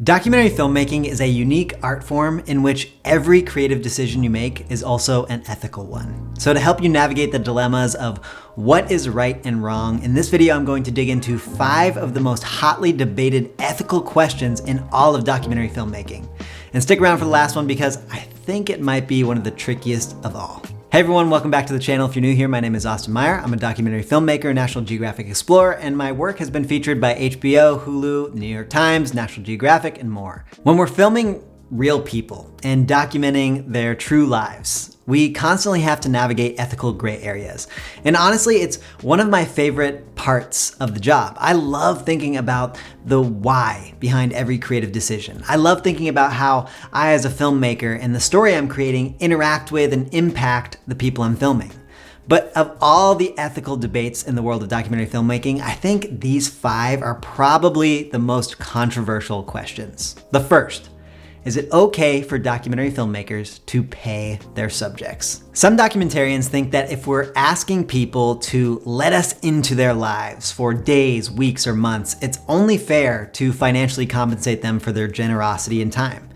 Documentary filmmaking is a unique art form in which every creative decision you make is also an ethical one. So to help you navigate the dilemmas of what is right and wrong, in this video I'm going to dig into 5 of the most hotly debated ethical questions in all of documentary filmmaking. And stick around for the last one because I think it might be one of the trickiest of all. Hey everyone, welcome back to the channel. If you're new here, my name is Austin Meyer. I'm a documentary filmmaker, National Geographic Explorer, and my work has been featured by HBO, Hulu, New York Times, National Geographic, and more. When we're filming real people and documenting their true lives, we constantly have to navigate ethical gray areas. And honestly, it's one of my favorite parts of the job. I love thinking about the why behind every creative decision. I love thinking about how I, as a filmmaker, and the story I'm creating interact with and impact the people I'm filming. But of all the ethical debates in the world of documentary filmmaking, I think these 5 are probably the most controversial questions. The first: is it okay for documentary filmmakers to pay their subjects? Some documentarians think that if we're asking people to let us into their lives for days, weeks, or months, it's only fair to financially compensate them for their generosity and time.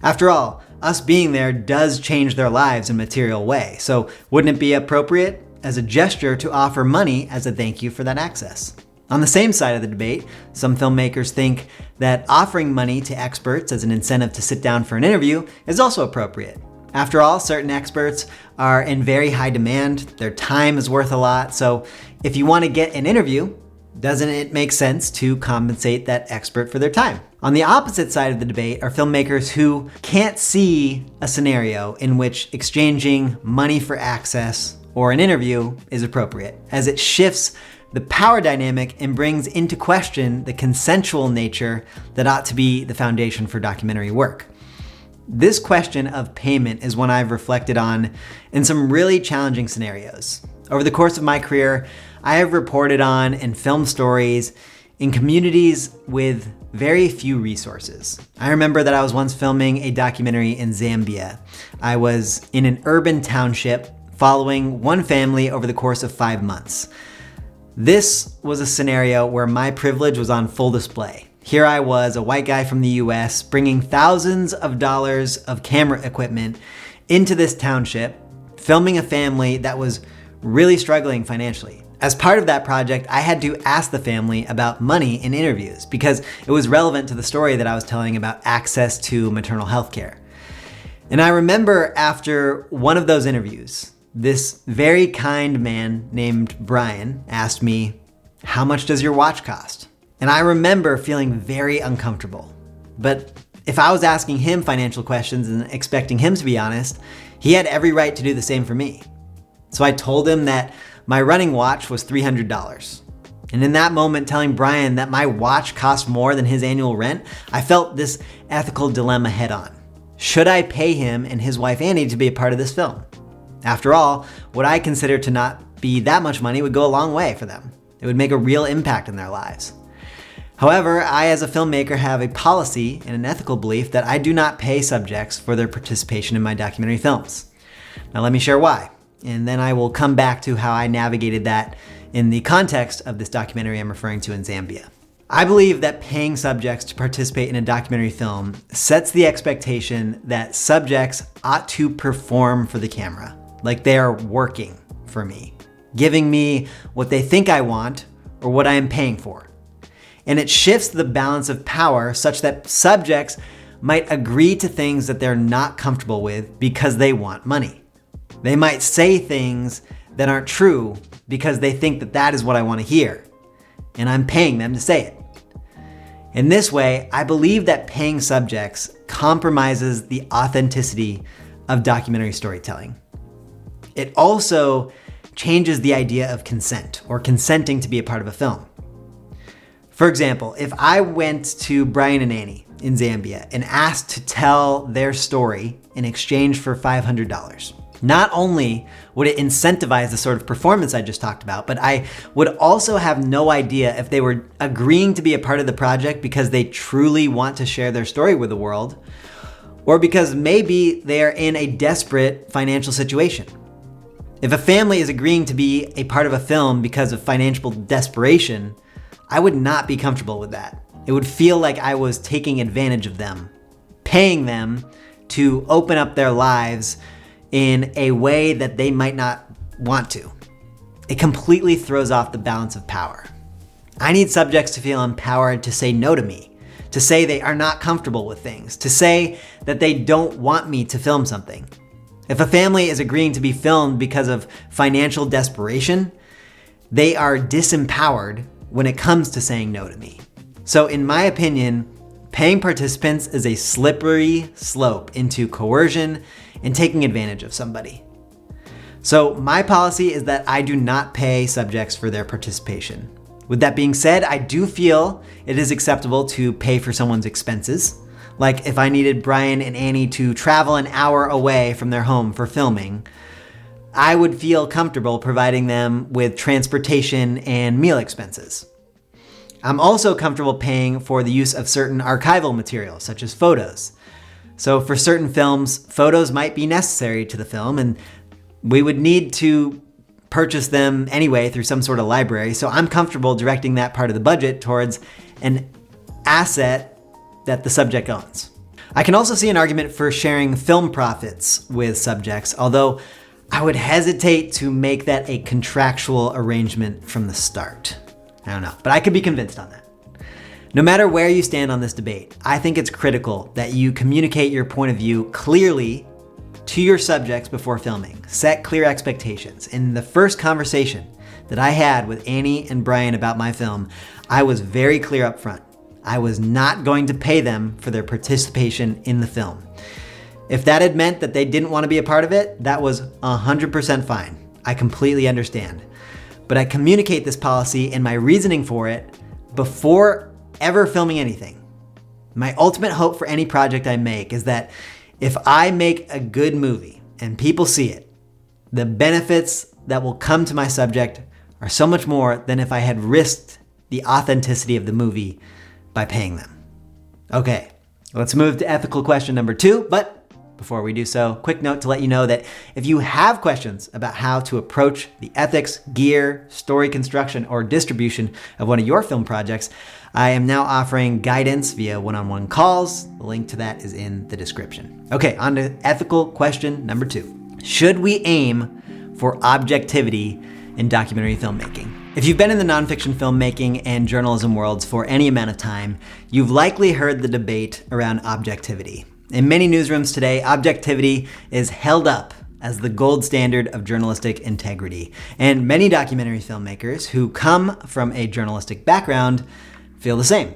After all, us being there does change their lives in a material way, so wouldn't it be appropriate as a gesture to offer money as a thank you for that access? On the same side of the debate, some filmmakers think that offering money to experts as an incentive to sit down for an interview is also appropriate. After all, certain experts are in very high demand, their time is worth a lot, so if you want to get an interview, doesn't it make sense to compensate that expert for their time? On the opposite side of the debate are filmmakers who can't see a scenario in which exchanging money for access or an interview is appropriate, as it shifts the power dynamic and brings into question the consensual nature that ought to be the foundation for documentary work. This question of payment is one I've reflected on in some really challenging scenarios. Over the course of my career, I have reported on and filmed stories in communities with very few resources. I remember that I was once filming a documentary in Zambia. I was in an urban township following one family over the course of 5 months. This was a scenario where my privilege was on full display. Here I was, a white guy from the US, bringing thousands of dollars of camera equipment into this township, filming a family that was really struggling financially. As part of that project, I had to ask the family about money in interviews because it was relevant to the story that I was telling about access to maternal health care. And I remember after one of those interviews, this very kind man named Brian asked me, "How much does your watch cost?" And I remember feeling very uncomfortable. But if I was asking him financial questions and expecting him to be honest, he had every right to do the same for me. So I told him that my running watch was $300. And in that moment, telling Brian that my watch cost more than his annual rent, I felt this ethical dilemma head on. Should I pay him and his wife Annie to be a part of this film? After all, what I consider to not be that much money would go a long way for them. It would make a real impact in their lives. However, I as a filmmaker have a policy and an ethical belief that I do not pay subjects for their participation in my documentary films. Now let me share why, and then I will come back to how I navigated that in the context of this documentary I'm referring to in Zambia. I believe that paying subjects to participate in a documentary film sets the expectation that subjects ought to perform for the camera, like they are working for me, giving me what they think I want or what I am paying for. And it shifts the balance of power such that subjects might agree to things that they're not comfortable with because they want money. They might say things that aren't true because they think that that is what I want to hear, and I'm paying them to say it. In this way, I believe that paying subjects compromises the authenticity of documentary storytelling. It also changes the idea of consent or consenting to be a part of a film. For example, if I went to Brian and Annie in Zambia and asked to tell their story in exchange for $500, not only would it incentivize the sort of performance I just talked about, but I would also have no idea if they were agreeing to be a part of the project because they truly want to share their story with the world, or because maybe they are in a desperate financial situation. If a family is agreeing to be a part of a film because of financial desperation, I would not be comfortable with that. It would feel like I was taking advantage of them, paying them to open up their lives in a way that they might not want to. It completely throws off the balance of power. I need subjects to feel empowered to say no to me, to say they are not comfortable with things, to say that they don't want me to film something. If a family is agreeing to be filmed because of financial desperation, they are disempowered when it comes to saying no to me. So in my opinion, paying participants is a slippery slope into coercion and taking advantage of somebody. So my policy is that I do not pay subjects for their participation. With that being said, I do feel it is acceptable to pay for someone's expenses. Like if I needed Brian and Annie to travel an hour away from their home for filming, I would feel comfortable providing them with transportation and meal expenses. I'm also comfortable paying for the use of certain archival materials, such as photos. So for certain films, photos might be necessary to the film, and we would need to purchase them anyway through some sort of library. So I'm comfortable directing that part of the budget towards an asset that the subject owns. I can also see an argument for sharing film profits with subjects, although I would hesitate to make that a contractual arrangement from the start. I don't know, but I could be convinced on that. No matter where you stand on this debate, I think it's critical that you communicate your point of view clearly to your subjects before filming. Set clear expectations. In the first conversation that I had with Annie and Brian about my film, I was very clear up front. I was not going to pay them for their participation in the film. If that had meant that they didn't want to be a part of it, that was 100% fine. I completely understand. But I communicate this policy and my reasoning for it before ever filming anything. My ultimate hope for any project I make is that if I make a good movie and people see it, the benefits that will come to my subject are so much more than if I had risked the authenticity of the movie by paying them. Okay, let's move to ethical question number 2, but before we do so, quick note to let you know that if you have questions about how to approach the ethics, gear, story construction, or distribution of one of your film projects, I am now offering guidance via one-on-one calls. The link to that is in the description. Okay, on to ethical question number 2. Should we aim for objectivity in documentary filmmaking? If you've been in the nonfiction filmmaking and journalism worlds for any amount of time, you've likely heard the debate around objectivity. In many newsrooms today, objectivity is held up as the gold standard of journalistic integrity. And many documentary filmmakers who come from a journalistic background feel the same.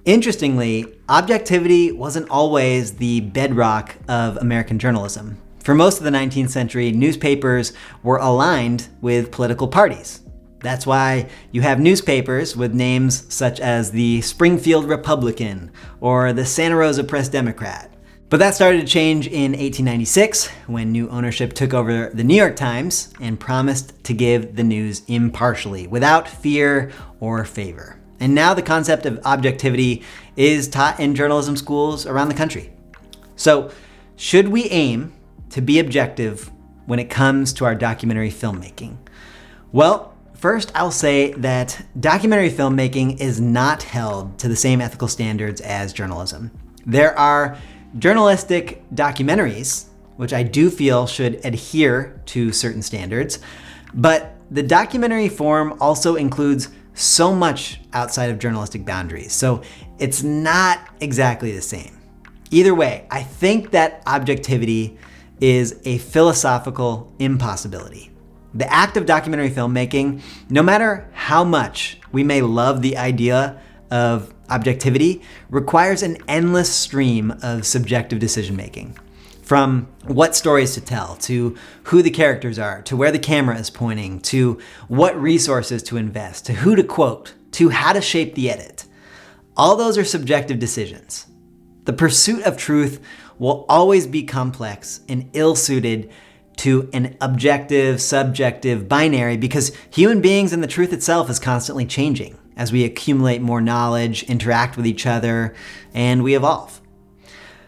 Interestingly, objectivity wasn't always the bedrock of American journalism. For most of the 19th century, newspapers were aligned with political parties. That's why you have newspapers with names such as the Springfield Republican or the Santa Rosa Press Democrat. But that started to change in 1896 when new ownership took over the New York Times and promised to give the news impartially, without fear or favor. And now the concept of objectivity is taught in journalism schools around the country. So, should we aim to be objective when it comes to our documentary filmmaking? Well, first, I'll say that documentary filmmaking is not held to the same ethical standards as journalism. There are journalistic documentaries, which I do feel should adhere to certain standards, but the documentary form also includes so much outside of journalistic boundaries, so it's not exactly the same. Either way, I think that objectivity is a philosophical impossibility. The act of documentary filmmaking, no matter how much we may love the idea of objectivity, requires an endless stream of subjective decision-making. From what stories to tell, to who the characters are, to where the camera is pointing, to what resources to invest, to who to quote, to how to shape the edit. All those are subjective decisions. The pursuit of truth will always be complex and ill-suited to an objective, subjective binary because human beings and the truth itself is constantly changing as we accumulate more knowledge, interact with each other, and we evolve.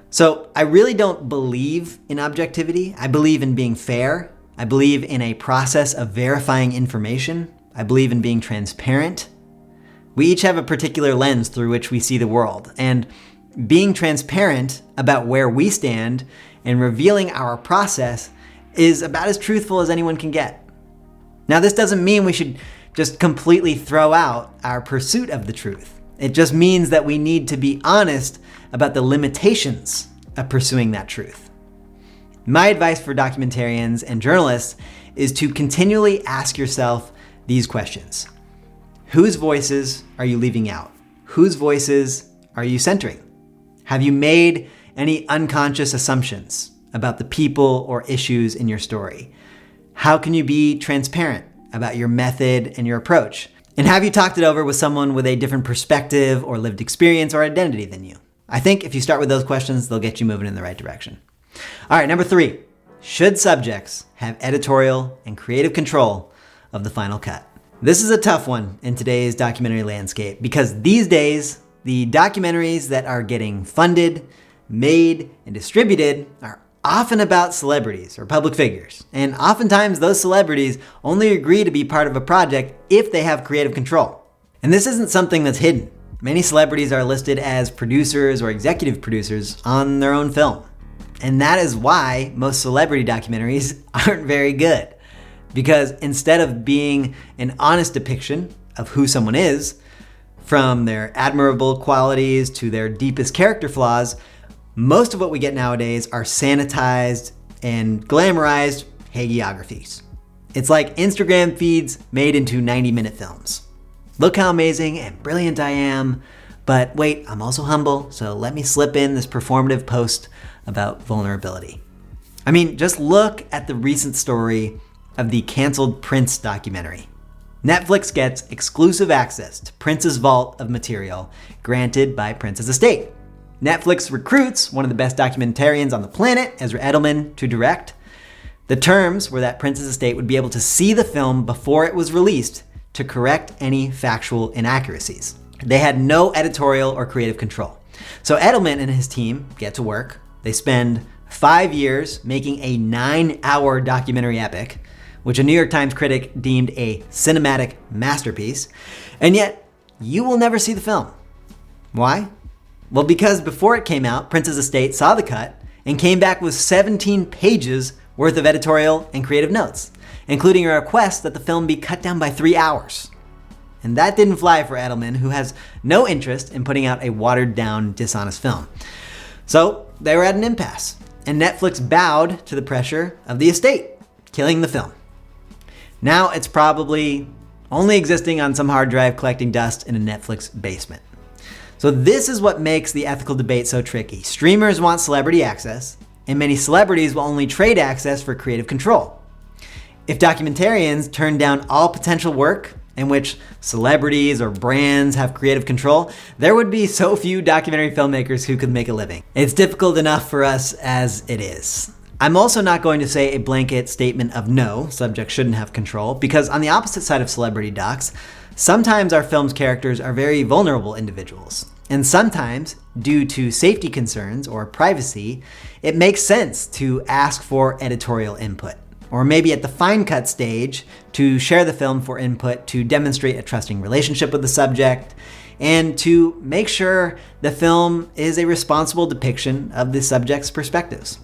So I really don't believe in objectivity. I believe in being fair. I believe in a process of verifying information. I believe in being transparent. We each have a particular lens through which we see the world, and being transparent about where we stand and revealing our process is about as truthful as anyone can get. Now, this doesn't mean we should just completely throw out our pursuit of the truth. It just means that we need to be honest about the limitations of pursuing that truth. My advice for documentarians and journalists is to continually ask yourself these questions. Whose voices are you leaving out? Whose voices are you centering? Have you made any unconscious assumptions about the people or issues in your story? How can you be transparent about your method and your approach? And have you talked it over with someone with a different perspective or lived experience or identity than you? I think if you start with those questions, they'll get you moving in the right direction. All right, number 3, should subjects have editorial and creative control of the final cut? This is a tough one in today's documentary landscape because these days, the documentaries that are getting funded, made, and distributed are often about celebrities or public figures. And oftentimes those celebrities only agree to be part of a project if they have creative control. And this isn't something that's hidden. Many celebrities are listed as producers or executive producers on their own film. And that is why most celebrity documentaries aren't very good. Because instead of being an honest depiction of who someone is, from their admirable qualities to their deepest character flaws, most of what we get nowadays are sanitized and glamorized hagiographies. It's like Instagram feeds made into 90-minute films. Look how amazing and brilliant I am, but wait, I'm also humble, so let me slip in this performative post about vulnerability. I mean, just look at the recent story of the canceled Prince documentary. Netflix gets exclusive access to Prince's vault of material granted by Prince's estate. Netflix recruits one of the best documentarians on the planet, Ezra Edelman, to direct. The terms were that Prince's estate would be able to see the film before it was released to correct any factual inaccuracies. They had no editorial or creative control. So Edelman and his team get to work. They spend 5 years making a 9-hour documentary epic, which a New York Times critic deemed a cinematic masterpiece, and yet you will never see the film. Why? Well, because before it came out, Prince's estate saw the cut and came back with 17 pages worth of editorial and creative notes, including a request that the film be cut down by 3 hours. And that didn't fly for Edelman, who has no interest in putting out a watered-down, dishonest film. So they were at an impasse, and Netflix bowed to the pressure of the estate, killing the film. Now it's probably only existing on some hard drive collecting dust in a Netflix basement. So this is what makes the ethical debate so tricky. Streamers want celebrity access, and many celebrities will only trade access for creative control. If documentarians turn down all potential work in which celebrities or brands have creative control, there would be so few documentary filmmakers who could make a living. It's difficult enough for us as it is. I'm also not going to say a blanket statement of no, subjects shouldn't have control, because on the opposite side of celebrity docs, sometimes our film's characters are very vulnerable individuals. And sometimes, due to safety concerns or privacy, it makes sense to ask for editorial input. Or maybe at the fine cut stage, to share the film for input to demonstrate a trusting relationship with the subject, and to make sure the film is a responsible depiction of the subject's perspectives.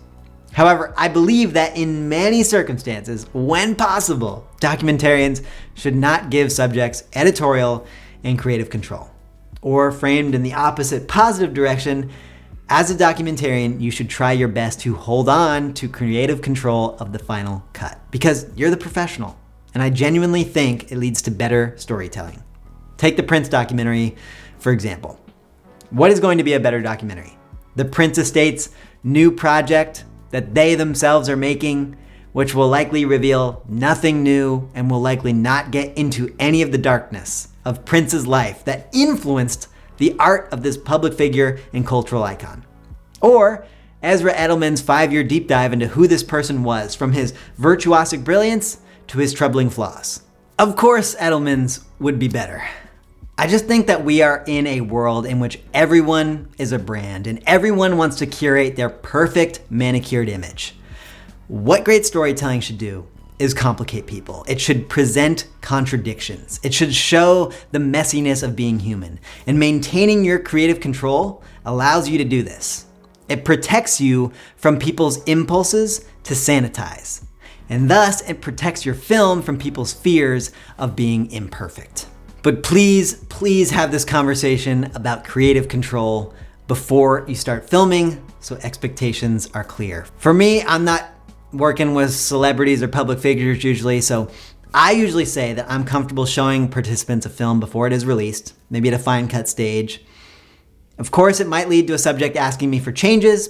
However, I believe that in many circumstances, when possible, documentarians should not give subjects editorial and creative control. Or framed in the opposite positive direction, as a documentarian, you should try your best to hold on to creative control of the final cut, because you're the professional, and I genuinely think it leads to better storytelling. Take the Prince documentary, for example. What is going to be a better documentary? The Prince Estate's new project that they themselves are making, which will likely reveal nothing new and will likely not get into any of the darkness of Prince's life that influenced the art of this public figure and cultural icon. Or Ezra Edelman's 5-year deep dive into who this person was, from his virtuosic brilliance to his troubling flaws. Of course, Edelman's would be better. I just think that we are in a world in which everyone is a brand and everyone wants to curate their perfect manicured image. What great storytelling should do is complicate people. It should present contradictions. It should show the messiness of being human. And maintaining your creative control allows you to do this. It protects you from people's impulses to sanitize. And thus, it protects your film from people's fears of being imperfect. But please have this conversation about creative control before you start filming so expectations are clear. For me, I'm not working with celebrities or public figures usually, so I usually say that I'm comfortable showing participants a film before it is released, maybe at a fine cut stage. Of course, it might lead to a subject asking me for changes,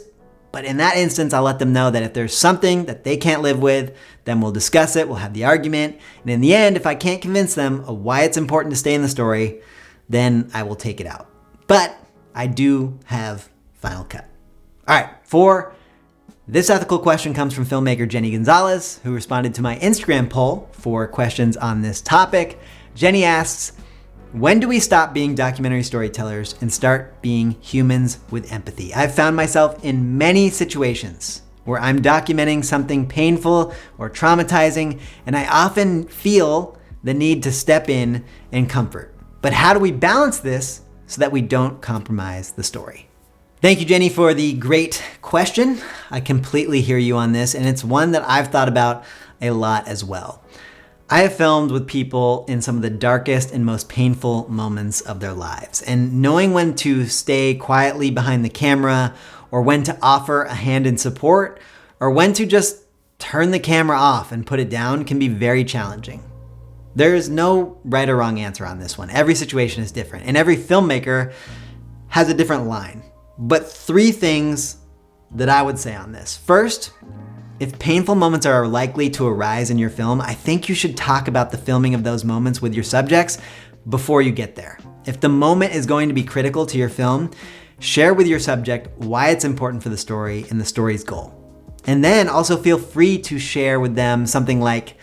but in that instance, I'll let them know that if there's something that they can't live with, then we'll discuss it, we'll have the argument, and in the end, if I can't convince them of why it's important to stay in the story, then I will take it out. But I do have final cut. All right, this ethical question comes from filmmaker Jenny Gonzalez, who responded to my Instagram poll for questions on this topic. Jenny asks, when do we stop being documentary storytellers and start being humans with empathy? I've found myself in many situations where I'm documenting something painful or traumatizing, and I often feel the need to step in and comfort. But how do we balance this so that we don't compromise the story? Thank you, Jenny, for the great question. I completely hear you on this, and it's one that I've thought about a lot as well. I have filmed with people in some of the darkest and most painful moments of their lives, and knowing when to stay quietly behind the camera, or when to offer a hand in support, or when to just turn the camera off and put it down can be very challenging. There is no right or wrong answer on this one. Every situation is different, and every filmmaker has a different line. But 3 things that I would say on this. First, if painful moments are likely to arise in your film, I think you should talk about the filming of those moments with your subjects before you get there. If the moment is going to be critical to your film, share with your subject why it's important for the story and the story's goal. And then also feel free to share with them something like,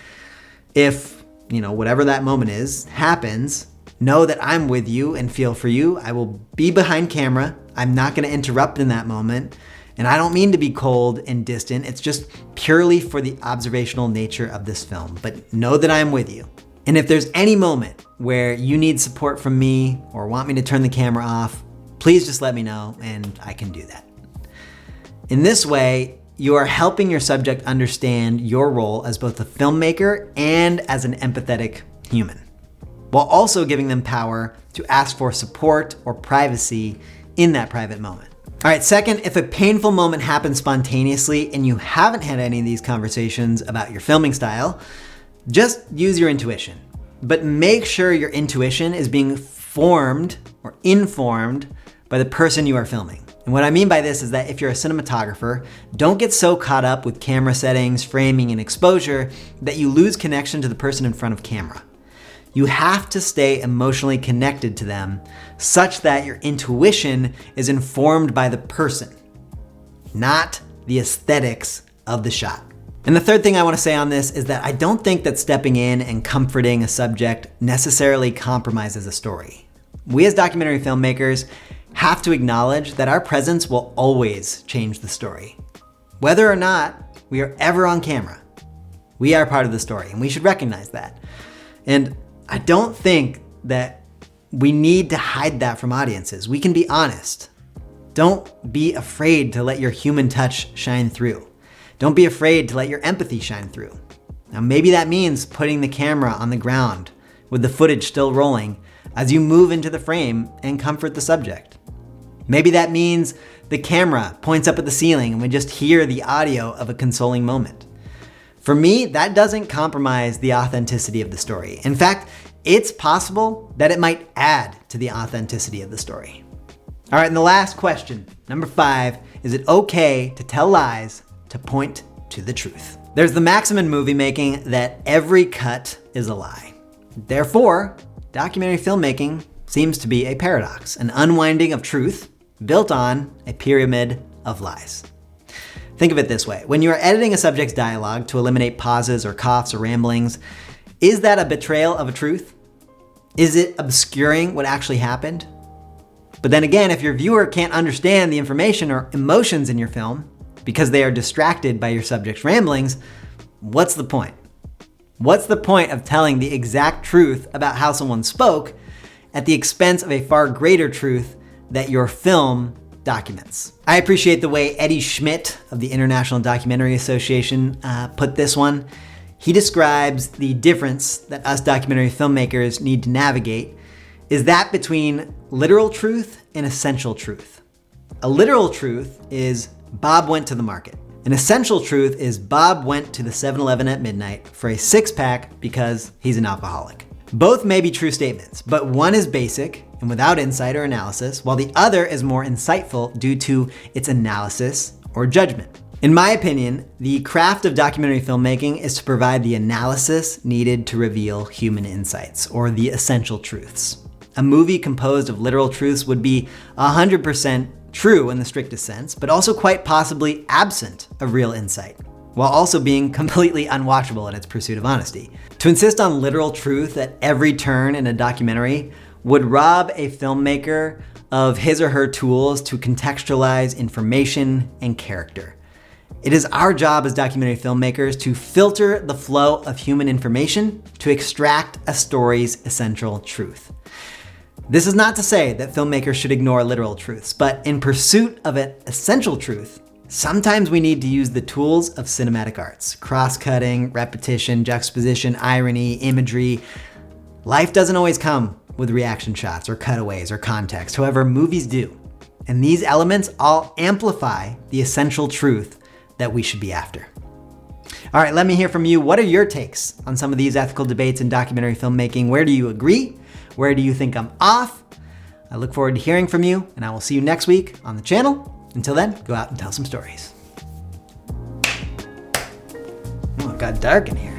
if, whatever that moment is, happens, know that I'm with you and feel for you. I will be behind camera. I'm not going to interrupt in that moment. And I don't mean to be cold and distant. It's just purely for the observational nature of this film. But know that I'm with you. And if there's any moment where you need support from me or want me to turn the camera off, please just let me know and I can do that. In this way, you are helping your subject understand your role as both a filmmaker and as an empathetic human, while also giving them power to ask for support or privacy in that private moment. All right, second, if a painful moment happens spontaneously and you haven't had any of these conversations about your filming style, just use your intuition. But make sure your intuition is being formed or informed by the person you are filming. And what I mean by this is that if you're a cinematographer, don't get so caught up with camera settings, framing, and exposure that you lose connection to the person in front of camera. You have to stay emotionally connected to them such that your intuition is informed by the person, not the aesthetics of the shot. And the third thing I want to say on this is that I don't think that stepping in and comforting a subject necessarily compromises a story. We as documentary filmmakers have to acknowledge that our presence will always change the story. Whether or not we are ever on camera, we are part of the story, and we should recognize that. And I don't think that we need to hide that from audiences. We can be honest. Don't be afraid to let your human touch shine through. Don't be afraid to let your empathy shine through. Now, maybe that means putting the camera on the ground with the footage still rolling as you move into the frame and comfort the subject. Maybe that means the camera points up at the ceiling and we just hear the audio of a consoling moment. For me, that doesn't compromise the authenticity of the story. In fact, it's possible that it might add to the authenticity of the story. All right, and the last question, number 5, is it okay to tell lies to point to the truth? There's the maxim in movie making that every cut is a lie. Therefore, documentary filmmaking seems to be a paradox, an unwinding of truth built on a pyramid of lies. Think of it this way. When you are editing a subject's dialogue to eliminate pauses or coughs or ramblings, is that a betrayal of a truth? Is it obscuring what actually happened? But then again, if your viewer can't understand the information or emotions in your film because they are distracted by your subject's ramblings, what's the point? What's the point of telling the exact truth about how someone spoke at the expense of a far greater truth that your film documents? I appreciate the way Eddie Schmidt of the International Documentary Association put this one. He describes the difference that us documentary filmmakers need to navigate is that between literal truth and essential truth. A literal truth is Bob went to the market. An essential truth is Bob went to the 7-Eleven at midnight for a 6-pack because he's an alcoholic. Both may be true statements, but one is basic and without insight or analysis, while the other is more insightful due to its analysis or judgment. In my opinion, the craft of documentary filmmaking is to provide the analysis needed to reveal human insights, or the essential truths. A movie composed of literal truths would be 100% true in the strictest sense, but also quite possibly absent of real insight, while also being completely unwatchable in its pursuit of honesty. To insist on literal truth at every turn in a documentary would rob a filmmaker of his or her tools to contextualize information and character. It is our job as documentary filmmakers to filter the flow of human information to extract a story's essential truth. This is not to say that filmmakers should ignore literal truths, but in pursuit of an essential truth, sometimes we need to use the tools of cinematic arts: cross-cutting, repetition, juxtaposition, irony, imagery. Life doesn't always come with reaction shots or cutaways or context. However, movies do. And these elements all amplify the essential truth that we should be after. All right, let me hear from you. What are your takes on some of these ethical debates in documentary filmmaking? Where do you agree? Where do you think I'm off? I look forward to hearing from you, and I will see you next week on the channel. Until then, go out and tell some stories. Oh, it got dark in here.